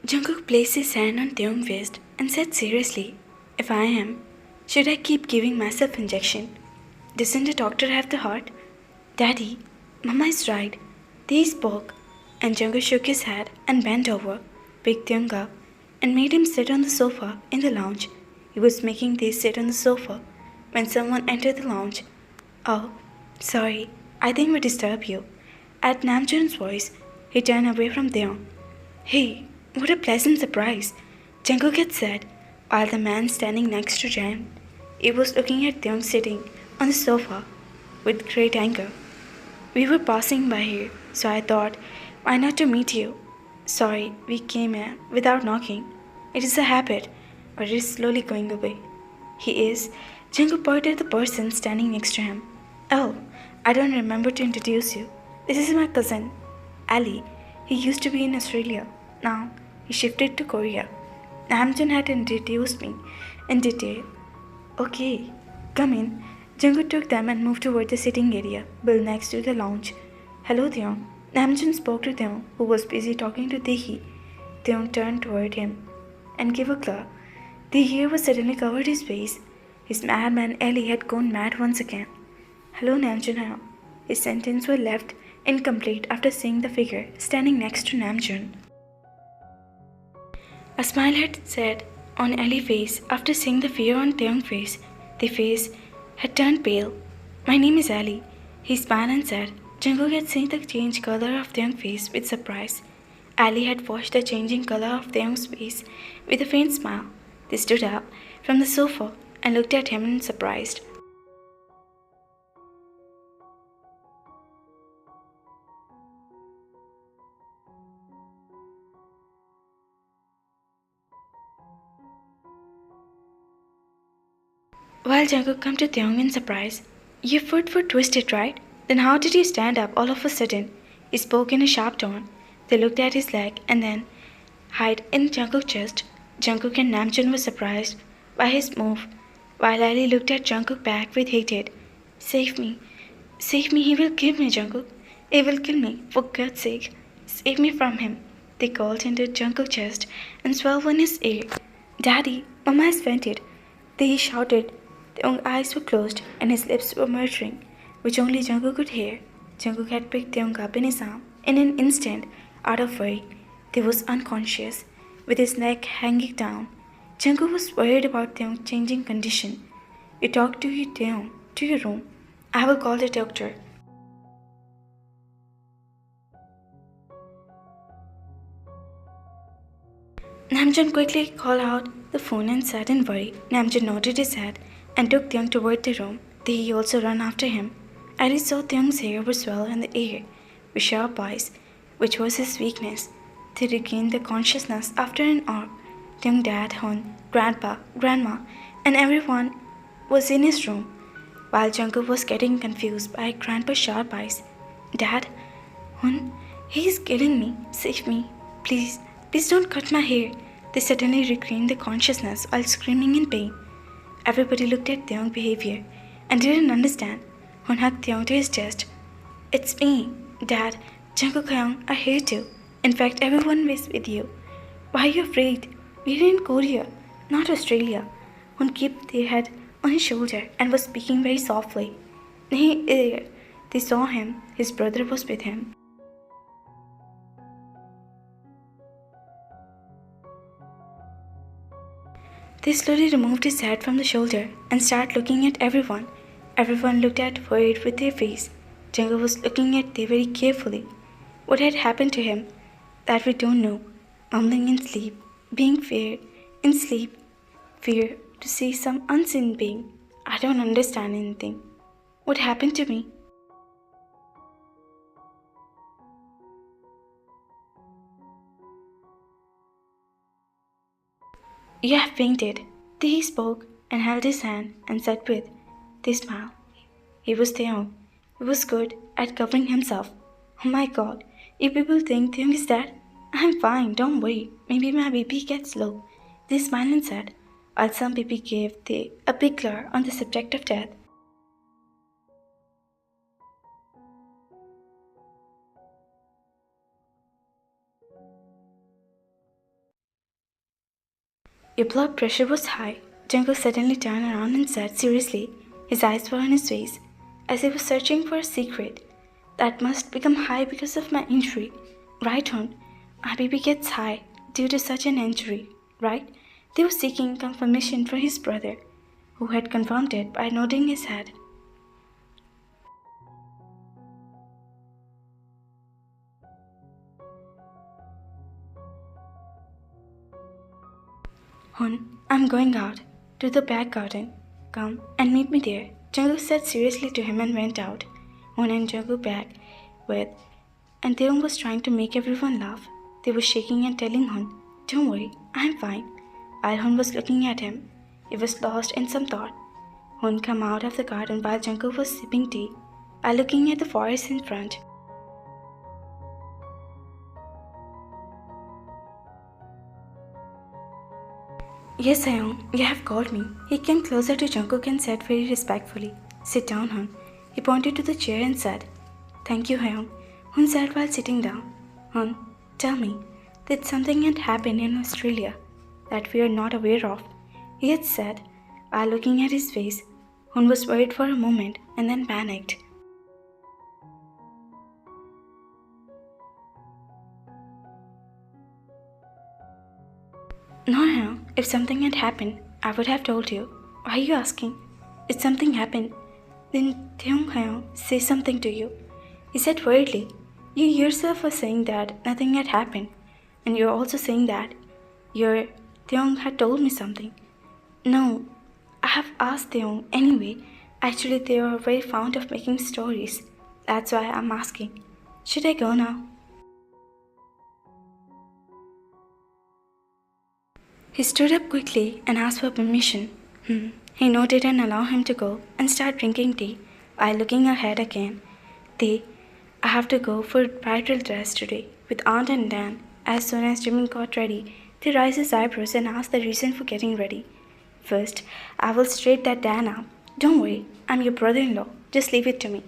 Jungkook placed his hand on Taehyung's wrist and said seriously, "If I am, should I keep giving myself injection? Doesn't the doctor have the heart?" "Daddy, Mama is right." They spoke, and Jungkook shook his head and bent over, picked Taehyung up, and made him sit on the sofa in the lounge. He was making they sit on the sofa when someone entered the lounge. "Oh, sorry, I think we disturb you." At Namjoon's voice, he turned away from Taehyung. "Hey, what a pleasant surprise," Jungkook had said, while the man standing next to Jan, he was looking at Taehyung sitting on the sofa with great anger. "We were passing by here, so I thought, why not to meet you? Sorry, we came here without knocking. It is a habit, but it is slowly going away." "He is?" Jungkook pointed at the person standing next to him. "Oh, I don't remember to introduce you. This is my cousin, Ali. He used to be in Australia. Now, he shifted to Korea. Namjoon had introduced me in detail." "Okay, come in." Jungkook took them and moved toward the sitting area, built next to the lounge. "Hello, Taehyung." Namjoon spoke to Taehyung, who was busy talking to Taehy. Taehyung turned toward him and gave a clap. The hair was suddenly covered his face. His madman Ali had gone mad once again. "Hello, Namjoon." His sentences were left incomplete after seeing the figure standing next to Namjoon. A smile had set on Ali's face after seeing the fear on Taehyung's face. The face had turned pale. "My name is Ali." He smiled and said. Jungkook had seen the changed color of Taehyung's face with surprise. Ali had watched the changing color of Taehyung's face with a faint smile. They stood up from the sofa and looked at him in surprise. While Jungkook came to Taehyung in surprise, "Your foot were twisted, right? Then how did you stand up all of a sudden?" He spoke in a sharp tone. They looked at his leg and then hid in Jungkook's chest. Jungkook and Namjoon were surprised by his move, while Ali looked at Jungkook back with hatred. "Save me! Save me! He will kill me, Jungkook! He will kill me! For God's sake, save me from him!" They called into Jungkook's chest and swelled in his ear. "Daddy, Mama has fainted!" They shouted. Taehyung's eyes were closed and his lips were muttering, which only Jungkook could hear. Jungkook had picked Taehyung up in his arm in an instant, out of worry. He was unconscious, with his neck hanging down. Jungkook was worried about Taehyung's changing condition. "You talk to your Taehyung, to your room. I will call the doctor." Namjoon quickly called out the phone and sat in worry. Namjoon nodded his head and took Taehyung toward the room. He also ran after him. Ali saw Taehyung's hair was swelled in the air, with sharp eyes, which was his weakness. They regained their consciousness after an hour. Taehyung's dad, Hoon, grandpa, grandma, and everyone was in his room, while Jungkook was getting confused by grandpa's sharp eyes. "Dad, Hoon, he is killing me. Save me. Please, please don't cut my hair." They suddenly regained their consciousness while screaming in pain. Everybody looked at Taehyung's behavior and didn't understand. Hoon hugged Taehyung to his chest. "It's me, Dad. Jungkook Hyung are here too. In fact, everyone is with you. Why are you afraid? We're in Korea, not Australia." Hoon kept their head on his shoulder and was speaking very softly. They saw him. His brother was with him. They slowly removed his head from the shoulder and started looking at everyone. Everyone looked at worried with their face. Jungkook was looking at them very carefully. What had happened to him? That we don't know. Mumbling in sleep, being feared in sleep, fear to see some unseen being. I don't understand anything. What happened to me? "You have fainted." He spoke and held his hand and said with the smile. He was Taehyung. He was good at covering himself. "Oh my God, you people think Taehyung is dead? I'm fine, don't worry. Maybe my BP gets low." They smiled and said, while some people gave a big glare on the subject of death. Your blood pressure was high. Jungkook suddenly turned around and said seriously, his eyes were on his face, as he was searching for a secret. That must become high because of my injury. Right, Hoon? My baby gets high due to such an injury, right? They were seeking confirmation for his brother, who had confirmed it by nodding his head. Hoon, I'm going out to the back garden. Come and meet me there. Jungkook said seriously to him and went out. Hoon and Jungkook back with, and Taehyung was trying to make everyone laugh. They were shaking and telling Hoon, "Don't worry, I'm fine." While Hoon was looking at him, he was lost in some thought. Hoon came out of the garden while Jungkook was sipping tea, while looking at the forest in front. "Yes, Taehyung, you have called me." He came closer to Jungkook and said very respectfully, "Sit down, Hoon." He pointed to the chair and said, "Thank you, Taehyung." Hoon said while sitting down, "Hoon, tell me, did something had happened in Australia that we are not aware of?" He had said, while looking at his face. Hoon was worried for a moment and then panicked. "No, no, if something had happened, I would have told you. Why are you asking? If something happened, then Taehyung say something to you." He said worriedly. "You yourself were saying that nothing had happened, and you're also saying that your Taehyung had told me something." "No, I have asked Taehyung anyway. Actually, they are very fond of making stories. That's why I'm asking. Should I go now?" He stood up quickly and asked for permission. He nodded and allowed him to go and start drinking tea while looking ahead again. I have to go for bridal dress today with Aunt and Dan." As soon as Jimin got ready, they raised his eyebrows and asked the reason for getting ready. "First, I will straighten that Dan up. Don't worry, I'm your brother-in-law. Just leave it to me."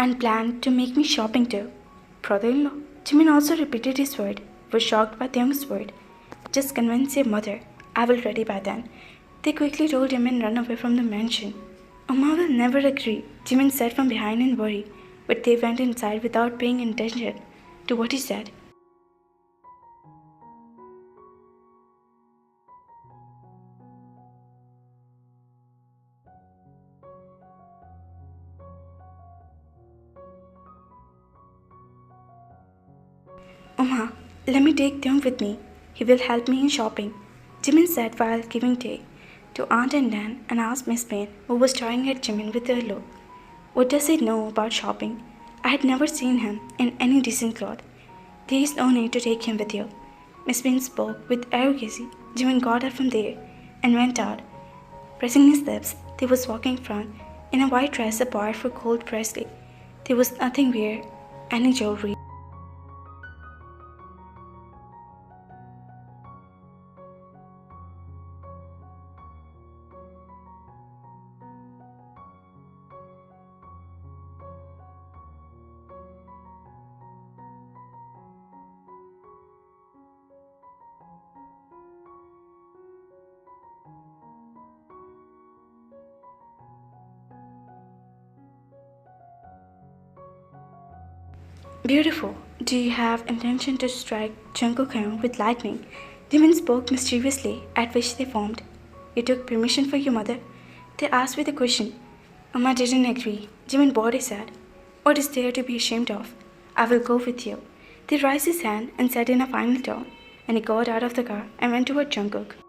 "And planned to make me shopping too." "Brother-in-law?" Jimin also repeated his word, was shocked by Taehyung's word. "Just convince your mother. I will ready by then." They quickly told him and ran away from the mansion. "Amma will never agree," Jimin said from behind in worry, but they went inside without paying attention to what he said. "Oma, let me take Taehyung with me. He will help me in shopping," Jimin said while giving tea to Aunt and Dan and asked Miss Payne, who was staring at Jimin with a look. "What does he know about shopping? I had never seen him in any decent cloth." "There is no need to take him with you." Miss Payne spoke with arrogancy. Jimin got up from there and went out, pressing his lips. He was walking front in a white dress apart for cold Presley. There was nothing wear, any jewelry. "Beautiful. Do you have intention to strike Jungkook with lightning?" Jimin spoke mischievously, at which they formed. "You took permission for your mother?" They asked with a question. "Amma didn't agree." Jimin bowed his head. "What is there to be ashamed of? I will go with you." They raised his hand and said in a final tone, and he got out of the car and went toward Jungkook.